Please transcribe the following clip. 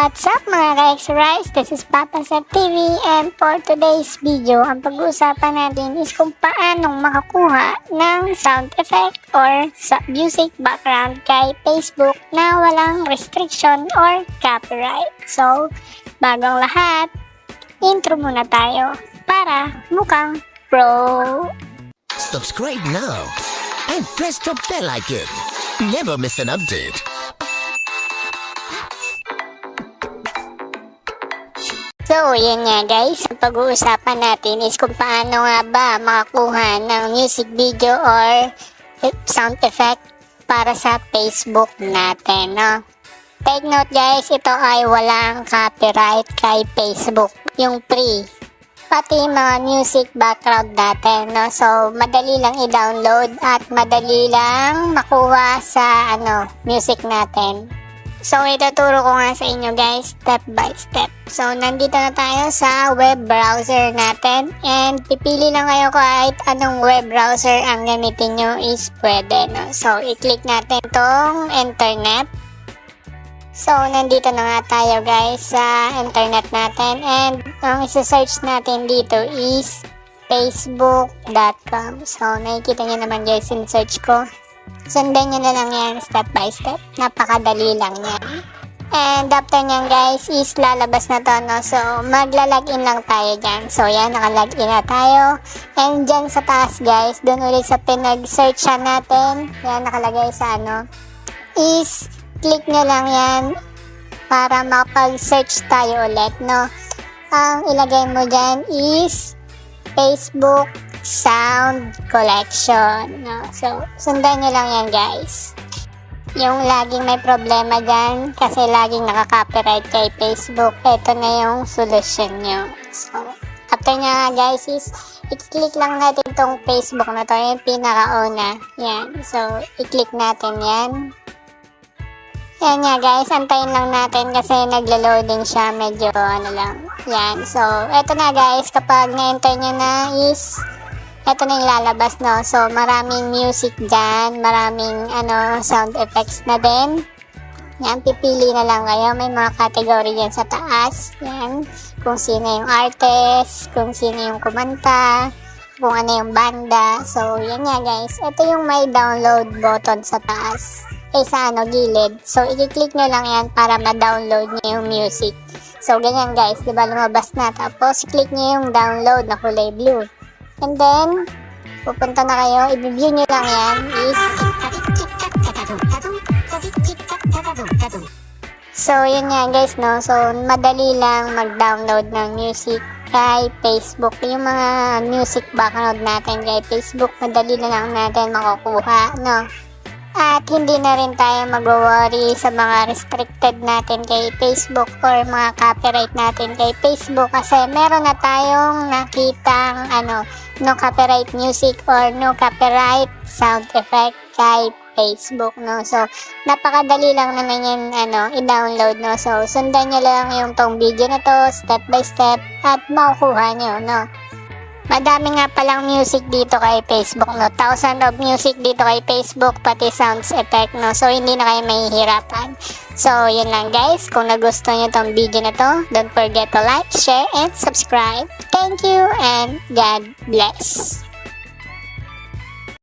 What's up mga ka-X-Rice? This is Papa Sep TV, and for today's video, ang pag-uusapan natin is kung paanong makakuha ng sound effect or music background kay Facebook na walang restriction or copyright. So, bagong lahat, intro muna tayo para mukhang pro. Subscribe now and press the bell icon. Never miss an update. So, yun nga guys, ang pag-uusapan natin is kung paano nga ba makakuha ng music video or sound effect para sa Facebook natin, no? Take note guys, ito ay walang copyright kay Facebook, yung free. Pati mga music background natin, no? So, madali lang i-download at madali lang makuha sa music natin. So, ituturo ko nga sa inyo guys, step by step. So, nandito na tayo sa web browser natin. And, pipili lang kayo kahit anong web browser ang gamitin nyo is pwede, no? So, i-click natin tong internet. So, nandito na nga tayo guys sa internet natin. And, ang isa-search natin dito is facebook.com. So, nakikita nyo naman guys yung search ko. Sundan nyo na lang yan step by step. Napakadali lang yan. And after nyan guys is lalabas na to, no? So magla-login lang tayo dyan. So yan, naka-login na tayo. And dyan sa taas guys, dun ulit sa pinag-search natin, yan nakalagay sa is click nyo lang yan para makapag-search tayo ulit, no? Ang ilagay mo dyan is Facebook sound collection, no? So, sundan nyo lang yan guys. Yung laging may problema dyan kasi laging nakaka-copyright kay Facebook, ito na yung solution nyo. So, after nya guys is i-click lang natin tong Facebook na to, yung pinakauna. Yan. So, i-click natin yan. Yan nga guys, antayin lang natin kasi naglo-loading siya, medyo lang. Yan. So, eto na guys, kapag na-enter nyo na is ito na yung lalabas, no? So, maraming music dyan, maraming sound effects na din. Yan, pipili na lang kayo. May mga category yan sa taas. Yan, kung sino yung artist, kung sino yung kumanta, kung ano yung banda. So, yan nga guys. Ito yung may download button sa taas. Sa gilid. So, i-click nyo lang yan para ma-download nyo yung music. So, ganyan guys. Diba lumabas na? Tapos, click nyo yung download na kulay blue. And then, pupunta na kayo, i-view nyo lang yan is so, yun nga guys, no? So, madali lang mag-download ng music kay Facebook. Yung mga music background natin kay Facebook, madali na lang natin makukuha, no? At hindi na rin tayo mag-worry sa mga restricted natin kay Facebook or mga copyright natin kay Facebook kasi meron na tayong nakitang no copyright music or no copyright sound effect kay Facebook, no? So, napakadali lang naman yan, i-download, no? So, sundan nyo lang yung tong video na to, step by step, at makukuha nyo, no? Madami nga palang music dito kay Facebook, no? Thousands of music dito kay Facebook, pati sounds effect, no? So, hindi na kayo mahihirapan. So, yun lang guys. Kung nagustuhan nyo tong video na to, don't forget to like, share, and subscribe. Thank you, and God bless.